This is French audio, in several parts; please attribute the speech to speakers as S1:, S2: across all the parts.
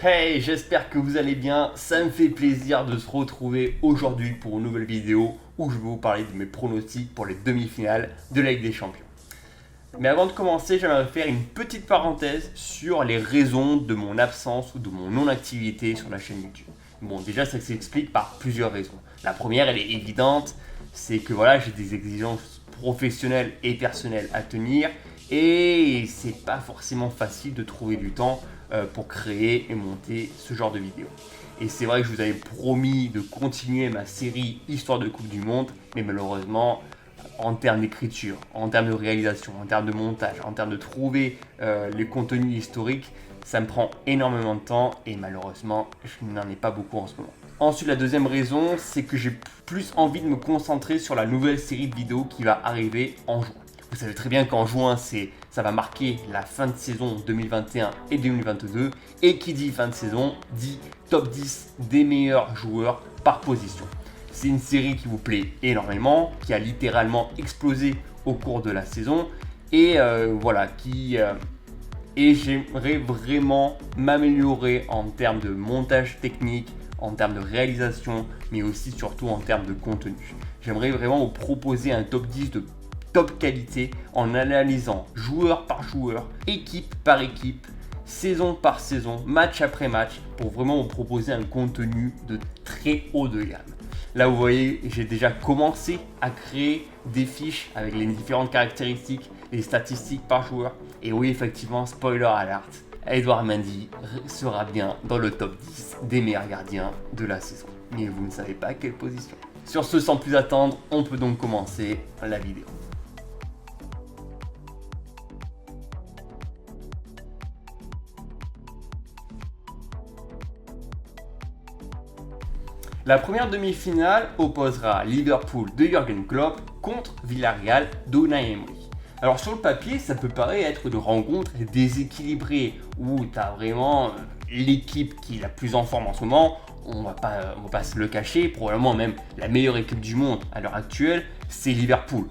S1: Hey, j'espère que vous allez bien, ça me fait plaisir de se retrouver aujourd'hui pour une nouvelle vidéo où je vais vous parler de mes pronostics pour les demi-finales de la Ligue des Champions. Mais avant de commencer, j'aimerais faire une petite parenthèse sur les raisons de mon absence ou de mon non-activité sur la chaîne YouTube. Bon, déjà ça s'explique par plusieurs raisons. La première, elle est évidente, c'est que voilà, j'ai des exigences professionnelles et personnelles à tenir et c'est pas forcément facile de trouver du temps pour créer et monter ce genre de vidéos. Et c'est vrai que je vous avais promis de continuer ma série Histoire de Coupe du Monde, mais malheureusement, en termes d'écriture, en termes de réalisation, en termes de montage, en termes de trouver les contenus historiques, ça me prend énormément de temps et malheureusement, je n'en ai pas beaucoup en ce moment. Ensuite, la deuxième raison, c'est que j'ai plus envie de me concentrer sur la nouvelle série de vidéos qui va arriver en juin. Vous savez très bien qu'en juin, ça va marquer la fin de saison 2021 et 2022. Et qui dit fin de saison, dit top 10 des meilleurs joueurs par position. C'est une série qui vous plaît énormément, qui a littéralement explosé au cours de la saison. Et voilà, et j'aimerais vraiment m'améliorer en termes de montage technique, en termes de réalisation, mais aussi surtout en termes de contenu. J'aimerais vraiment vous proposer un top 10 de top qualité en analysant joueur par joueur, équipe par équipe, saison par saison, match après match, pour vraiment vous proposer un contenu de très haut de gamme. Là vous voyez, j'ai déjà commencé à créer des fiches avec les différentes caractéristiques, les statistiques par joueur. Et oui, effectivement, spoiler alert, Edouard Mendy sera bien dans le top 10 des meilleurs gardiens de la saison. Mais vous ne savez pas à quelle position. Sur ce, sans plus attendre, on peut donc commencer la vidéo. La première demi-finale opposera Liverpool de Jürgen Klopp contre Villarreal d'Unai Emery. Alors sur le papier, ça peut paraître être une rencontre déséquilibrée où tu as vraiment l'équipe qui est la plus en forme en ce moment. On va pas se le cacher, probablement même la meilleure équipe du monde à l'heure actuelle, c'est Liverpool,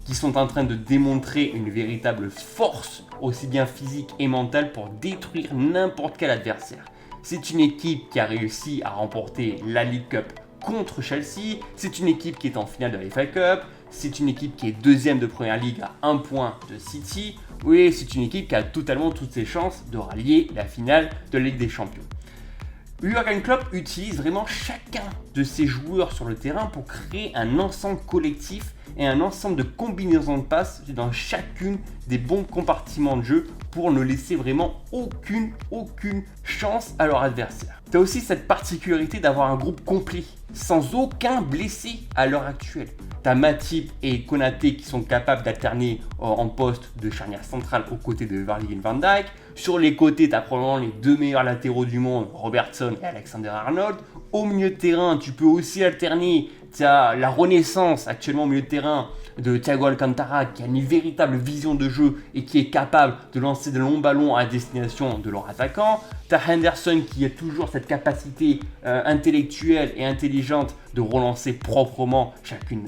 S1: qui sont en train de démontrer une véritable force, aussi bien physique et mentale, pour détruire n'importe quel adversaire. C'est une équipe qui a réussi à remporter la League Cup contre Chelsea. C'est une équipe qui est en finale de la FA Cup. C'est une équipe qui est deuxième de Première Ligue à 1 point de City. Oui, c'est une équipe qui a totalement toutes ses chances de rallier la finale de la Ligue des Champions. Jürgen Klopp utilise vraiment chacun de ses joueurs sur le terrain pour créer un ensemble collectif et un ensemble de combinaisons de passes dans chacune des bons compartiments de jeu pour ne laisser vraiment aucune chance à leur adversaire. Tu as aussi cette particularité d'avoir un groupe complet, sans aucun blessé à l'heure actuelle. Tu as Matip et Konaté qui sont capables d'alterner en poste de charnière centrale aux côtés de Virgil van Dijk. Sur les côtés, tu as probablement les deux meilleurs latéraux du monde, Robertson et Alexander-Arnold. Au milieu de terrain, tu peux aussi alterner. Tu as la renaissance actuellement au milieu de terrain de Thiago Alcantara qui a une véritable vision de jeu et qui est capable de lancer de longs ballons à destination de leur attaquant. Tu as Henderson qui a toujours cette capacité intellectuelle et intelligente de relancer proprement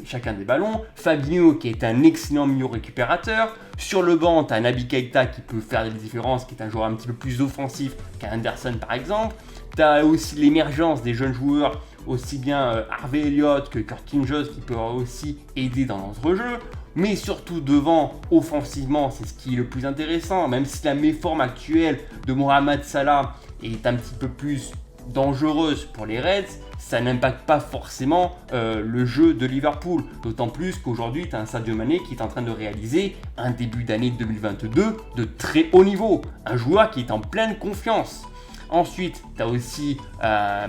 S1: chacun des ballons. Fabinho qui est un excellent milieu récupérateur. Sur le banc, tu as Naby Keita qui peut faire des différences, qui est un joueur un petit peu plus offensif qu'Henderson par exemple. Tu as aussi l'émergence des jeunes joueurs, aussi bien Harvey Elliott que Curtis Jones qui peuvent aussi aider dans notre jeu. Mais surtout devant, offensivement, c'est ce qui est le plus intéressant. Même si la méforme actuelle de Mohamed Salah est un petit peu plus dangereuse pour les Reds, ça n'impacte pas forcément le jeu de Liverpool. D'autant plus qu'aujourd'hui, tu as un Sadio Mané qui est en train de réaliser un début d'année 2022 de très haut niveau. Un joueur qui est en pleine confiance. Ensuite, tu as aussi,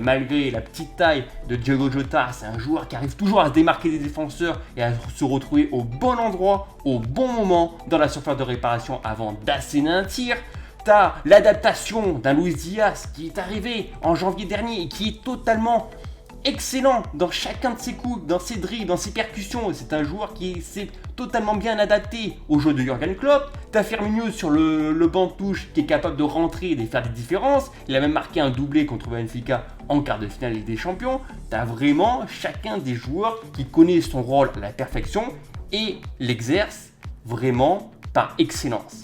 S1: malgré la petite taille de Diogo Jota, c'est un joueur qui arrive toujours à se démarquer des défenseurs et à se retrouver au bon endroit, au bon moment, dans la surface de réparation avant d'asséner un tir. Tu as l'adaptation d'un Luis Diaz qui est arrivé en janvier dernier et qui est totalement excellent dans chacun de ses coups, dans ses dribbles, dans ses percussions. C'est un joueur qui s'est totalement bien adapté au jeu de Jürgen Klopp. T'as Firmino sur le banc de touche qui est capable de rentrer et de faire des différences. Il a même marqué un doublé contre Benfica en quart de finale Ligue des Champions. T'as vraiment chacun des joueurs qui connaît son rôle à la perfection et l'exerce vraiment par excellence.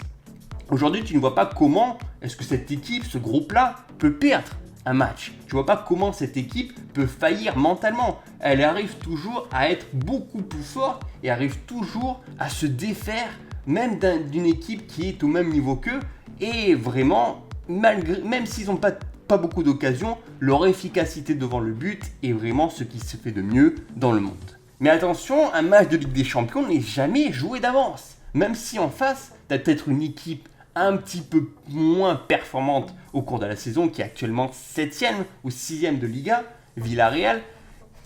S1: Aujourd'hui, tu ne vois pas comment est-ce que cette équipe, ce groupe-là, peut perdre un match. Je vois pas comment cette équipe peut faillir mentalement. Elle arrive toujours à être beaucoup plus forte et arrive toujours à se défaire même d'une équipe qui est au même niveau qu'eux. Et vraiment, même s'ils n'ont pas beaucoup d'occasions, leur efficacité devant le but est vraiment ce qui se fait de mieux dans le monde. Mais attention, un match de Ligue des Champions n'est jamais joué d'avance. Même si en face, tu as peut-être une équipe un petit peu moins performante au cours de la saison, qui est actuellement 7e ou 6e de Liga, Villarreal,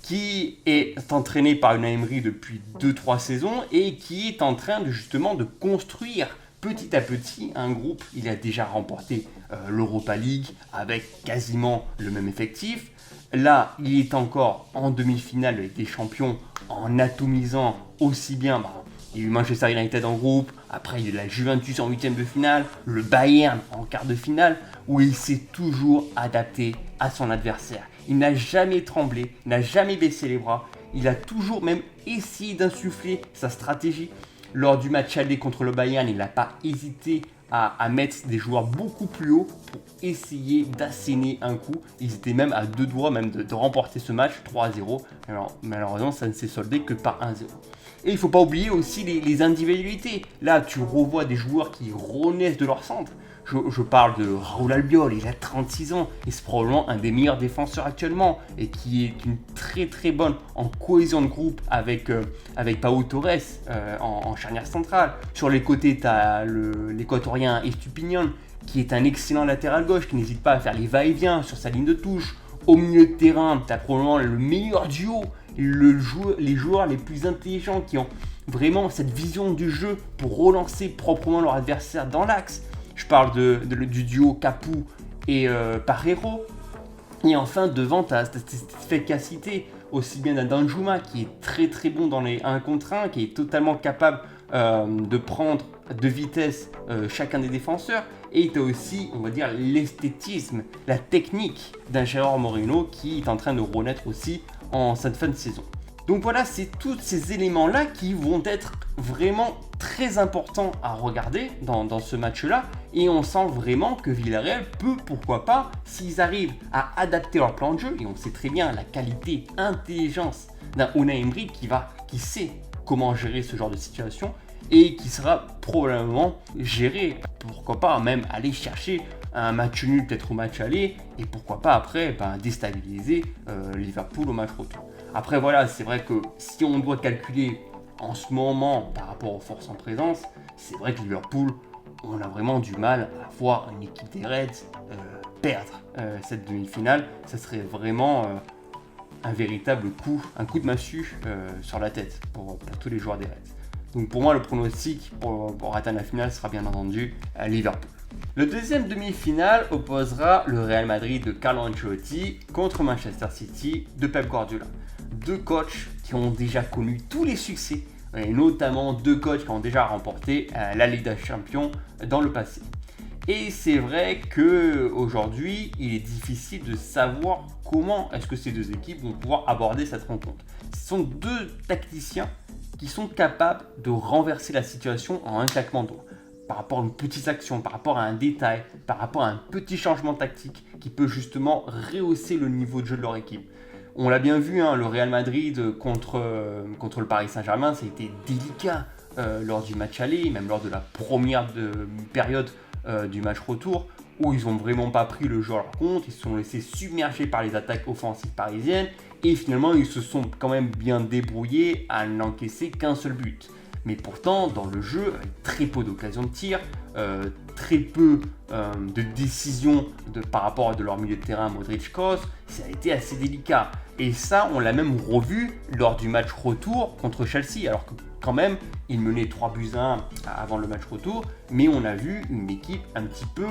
S1: qui est entraîné par Unai Emery depuis 2-3 saisons et qui est en train justement de construire petit à petit un groupe. Il a déjà remporté l'Europa League avec quasiment le même effectif. Là, il est encore en demi-finale de Ligue des Champions en atomisant aussi bien il y a eu Manchester United en groupe, après il y a eu la Juventus en 8e de finale, le Bayern en quart de finale, où il s'est toujours adapté à son adversaire. Il n'a jamais tremblé, n'a jamais baissé les bras, il a toujours même essayé d'insuffler sa stratégie. Lors du match aller contre le Bayern, il n'a pas hésité à mettre des joueurs beaucoup plus haut pour essayer d'asséner un coup. Ils étaient même à 2 doigts même de remporter ce match 3-0. Alors malheureusement, ça ne s'est soldé que par 1-0. Et il ne faut pas oublier aussi les individualités. Là, tu revois des joueurs qui renaissent de leur centre. Je parle de Raúl Albiol, il a 36 ans et c'est probablement un des meilleurs défenseurs actuellement et qui est une très très bonne en cohésion de groupe avec Pau Torres en charnière centrale. Sur les côtés, tu as l'équatorien Estupiñán qui est un excellent latéral gauche qui n'hésite pas à faire les va-et-vient sur sa ligne de touche. Au milieu de terrain, tu as probablement le meilleur duo, les joueurs les plus intelligents qui ont vraiment cette vision du jeu pour relancer proprement leur adversaire dans l'axe. Je parle du duo Capu et Parreiro. Et enfin, devant, tu as cette efficacité aussi bien d'un Danjuma qui est très très bon dans les 1 contre 1, qui est totalement capable de prendre de vitesse chacun des défenseurs. Et tu as aussi, on va dire, l'esthétisme, la technique d'un Gérard Moreno qui est en train de renaître aussi en cette fin de saison. Donc voilà, c'est tous ces éléments-là qui vont être vraiment très importants à regarder dans ce match-là. Et on sent vraiment que Villarreal peut, pourquoi pas, s'ils arrivent à adapter leur plan de jeu, et on sait très bien la qualité, intelligence d'un Unai Emery qui sait comment gérer ce genre de situation et qui sera probablement géré, pourquoi pas même aller chercher un match nul peut-être au match aller et pourquoi pas après déstabiliser Liverpool au match retour. Après voilà, c'est vrai que si on doit calculer en ce moment par rapport aux forces en présence, c'est vrai que Liverpool, on a vraiment du mal à voir une équipe des Reds perdre cette demi-finale. Ça serait vraiment un véritable coup, un coup de massue sur la tête pour tous les joueurs des Reds. Donc pour moi, le pronostic pour atteindre la finale sera bien entendu à Liverpool. Le deuxième demi-finale opposera le Real Madrid de Carlo Ancelotti contre Manchester City de Pep Guardiola. Deux coachs qui ont déjà connu tous les succès, et notamment deux coachs qui ont déjà remporté la Ligue des Champions dans le passé. Et c'est vrai qu'aujourd'hui, il est difficile de savoir comment est-ce que ces deux équipes vont pouvoir aborder cette rencontre. Ce sont deux tacticiens qui sont capables de renverser la situation en un claquement de doigts. Par rapport à une petite action, par rapport à un détail, par rapport à un petit changement tactique qui peut justement rehausser le niveau de jeu de leur équipe. On l'a bien vu, le Real Madrid contre le Paris Saint-Germain, ça a été délicat lors du match aller, même lors de la première période du match retour, où ils n'ont vraiment pas pris le jeu à leur compte, ils se sont laissés submerger par les attaques offensives parisiennes, et finalement ils se sont quand même bien débrouillés à n'encaisser qu'un seul but. Mais pourtant, dans le jeu, avec très peu d'occasions de tir, très peu de décisions par rapport à leur milieu de terrain Modric-Kroos, ça a été assez délicat. Et ça, on l'a même revu lors du match retour contre Chelsea, alors que quand même, ils menaient 3-1 avant le match retour, mais on a vu une équipe un petit peu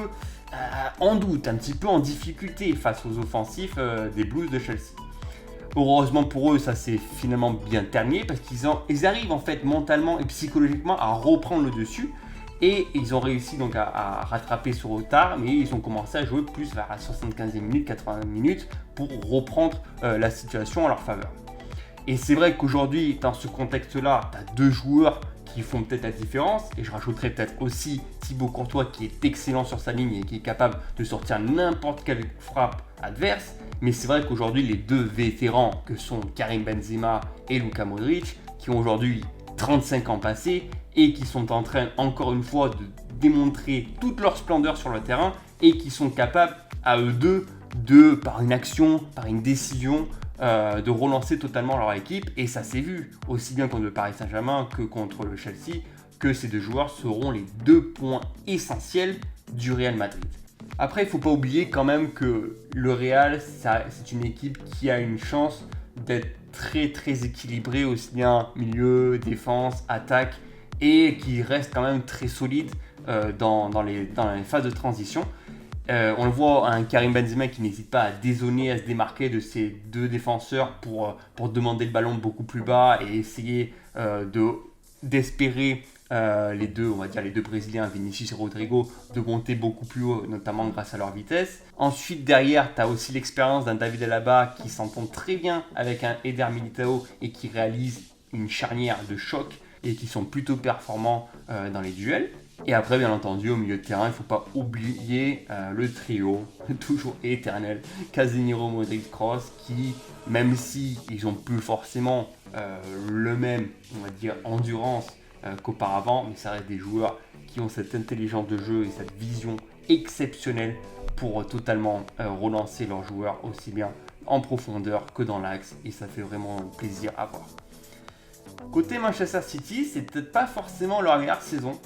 S1: en doute, un petit peu en difficulté face aux offensifs des Blues de Chelsea. Heureusement pour eux, ça s'est finalement bien terminé parce qu'ils arrivent en fait mentalement et psychologiquement à reprendre le dessus et ils ont réussi donc à rattraper ce retard, mais ils ont commencé à jouer plus vers la 75e minute, 80e minute pour reprendre la situation en leur faveur. Et c'est vrai qu'aujourd'hui, dans ce contexte-là, tu as deux joueurs qui font peut-être la différence. Et je rajouterais peut-être aussi Thibaut Courtois qui est excellent sur sa ligne et qui est capable de sortir n'importe quelle frappe adverse. Mais c'est vrai qu'aujourd'hui, les deux vétérans que sont Karim Benzema et Luka Modric, qui ont aujourd'hui 35 ans passés et qui sont en train encore une fois de démontrer toute leur splendeur sur le terrain et qui sont capables à eux deux par une action, par une décision, de relancer totalement leur équipe. Et ça s'est vu aussi bien contre le Paris Saint-Germain que contre le Chelsea, que ces deux joueurs seront les 2 points essentiels du Real Madrid. Après, il ne faut pas oublier quand même que le Real, c'est une équipe qui a une chance d'être très très équilibrée, aussi bien milieu, défense, attaque, et qui reste quand même très solide dans les phases de transition. On le voit, un Karim Benzema qui n'hésite pas à dézonner, à se démarquer de ses deux défenseurs pour demander le ballon beaucoup plus bas et essayer d'espérer les deux Brésiliens, Vinicius et Rodrigo, de monter beaucoup plus haut, notamment grâce à leur vitesse. Ensuite, derrière, tu as aussi l'expérience d'un David Alaba qui s'entend très bien avec un Eder Militao et qui réalise une charnière de choc et qui sont plutôt performants dans les duels. Et après, bien entendu, au milieu de terrain, il ne faut pas oublier le trio, toujours éternel, Casemiro, Modric, Kroos, qui, même si ils n'ont plus forcément le même, on va dire, endurance qu'auparavant, mais ça reste des joueurs qui ont cette intelligence de jeu et cette vision exceptionnelle pour totalement relancer leurs joueurs aussi bien en profondeur que dans l'axe, et ça fait vraiment plaisir à voir. Côté Manchester City, c'est peut-être pas forcément leur meilleure saison.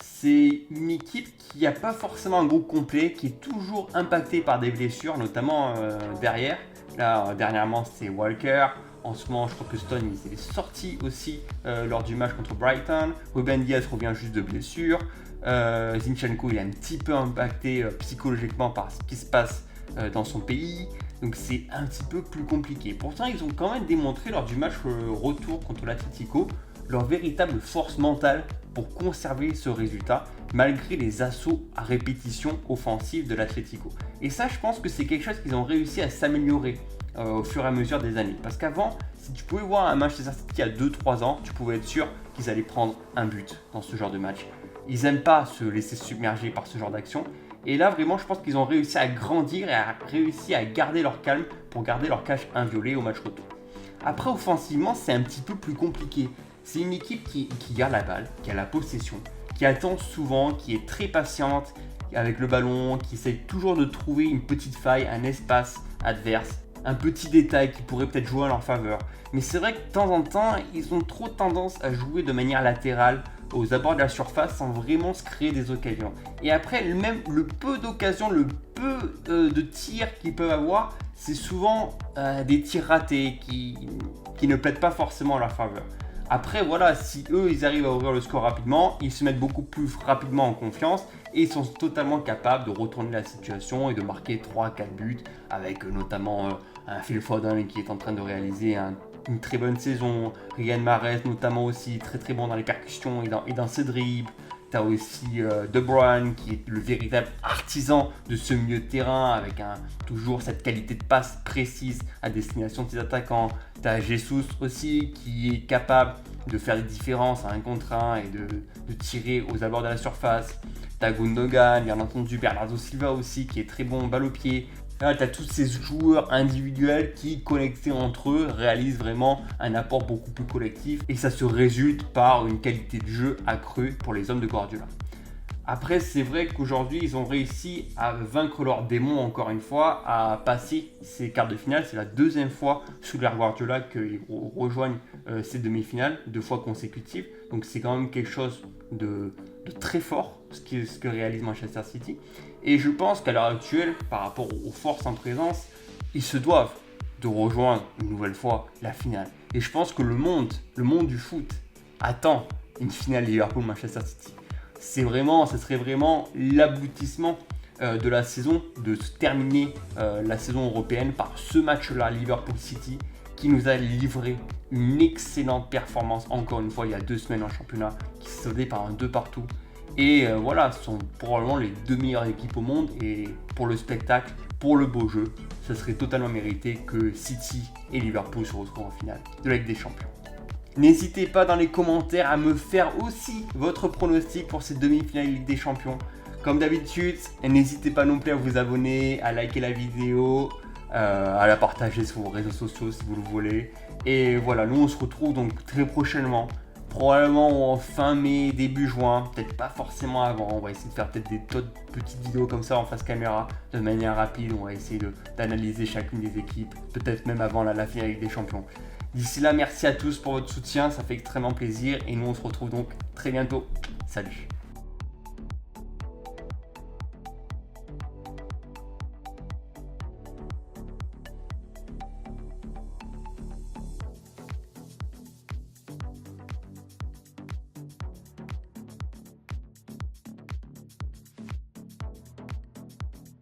S1: C'est une équipe qui n'a pas forcément un groupe complet, qui est toujours impactée par des blessures, notamment derrière. Là, dernièrement, c'était Walker. En ce moment, je crois que Stone il est sorti aussi lors du match contre Brighton. Ruben Dias revient juste de blessure. Zinchenko, il est un petit peu impacté psychologiquement par ce qui se passe dans son pays. Donc c'est un petit peu plus compliqué. Pourtant, ils ont quand même démontré lors du match retour contre l'Atlético leur véritable force mentale pour conserver ce résultat malgré les assauts à répétition offensive de l'Atlético. Et ça, je pense que c'est quelque chose qu'ils ont réussi à s'améliorer au fur et à mesure des années. Parce qu'avant, si tu pouvais voir un Manchester City il y a 2-3 ans, tu pouvais être sûr qu'ils allaient prendre un but dans ce genre de match. Ils n'aiment pas se laisser submerger par ce genre d'action. Et là, vraiment, je pense qu'ils ont réussi à grandir et à réussi à garder leur calme pour garder leur cache inviolée au match retour. Après, offensivement, c'est un petit peu plus compliqué. C'est une équipe qui garde la balle, qui a la possession, qui attend souvent, qui est très patiente avec le ballon, qui essaye toujours de trouver une petite faille, un espace adverse, un petit détail qui pourrait peut-être jouer en leur faveur. Mais c'est vrai que de temps en temps, ils ont trop tendance à jouer de manière latérale aux abords de la surface sans vraiment se créer des occasions. Et après, même le peu d'occasions, le peu de tirs qu'ils peuvent avoir, c'est souvent des tirs ratés qui ne plaident pas forcément en leur faveur. Après, voilà, si eux, ils arrivent à ouvrir le score rapidement, ils se mettent beaucoup plus rapidement en confiance et ils sont totalement capables de retourner la situation et de marquer 3-4 buts avec notamment un Phil Foden qui est en train de réaliser une très bonne saison, Riyad Mahrez notamment aussi, très très bon dans les percussions et dans ses dribbles. Tu as aussi De Bruyne qui est le véritable artisan de ce milieu de terrain avec toujours cette qualité de passe précise à destination de ses attaquants. Tu as Jesus aussi qui est capable de faire des différences à 1 contre 1 et de tirer aux abords de la surface. Tu as Gundogan, bien entendu Bernardo Silva aussi qui est très bon balle au pied. Là, tu as tous ces joueurs individuels qui, connectés entre eux, réalisent vraiment un apport beaucoup plus collectif et ça se résulte par une qualité de jeu accrue pour les hommes de Guardiola. Après, c'est vrai qu'aujourd'hui, ils ont réussi à vaincre leurs démons encore une fois, à passer ces quarts de finale. C'est la 2e fois sous l'ère Guardiola qu'ils rejoignent ces demi-finales, 2 fois consécutives. Donc c'est quand même quelque chose de très fort, ce que réalise Manchester City. Et je pense qu'à l'heure actuelle, par rapport aux forces en présence, ils se doivent de rejoindre une nouvelle fois la finale. Et je pense que le monde du foot attend une finale Liverpool-Manchester City. Ça serait vraiment l'aboutissement de la saison, de se terminer la saison européenne par ce match-là, Liverpool-City, qui nous a livré une excellente performance, encore une fois, il y a 2 semaines en championnat, qui s'est soldé par un 2 partout. Et voilà, ce sont probablement les 2 meilleures équipes au monde. Et pour le spectacle, pour le beau jeu, ce serait totalement mérité que City et Liverpool se retrouvent en finale de la Ligue des Champions. N'hésitez pas dans les commentaires à me faire aussi votre pronostic pour cette demi-finale Ligue des Champions. Comme d'habitude, n'hésitez pas non plus à vous abonner, à liker la vidéo, à la partager sur vos réseaux sociaux si vous le voulez. Et voilà, nous on se retrouve donc très prochainement, probablement en fin mai, début juin, peut-être pas forcément avant. On va essayer de faire peut-être des petites vidéos comme ça en face caméra de manière rapide. On va essayer d'analyser chacune des équipes, peut-être même avant la finale Ligue des Champions. D'ici là, merci à tous pour votre soutien, ça fait extrêmement plaisir et nous on se retrouve donc très bientôt. Salut!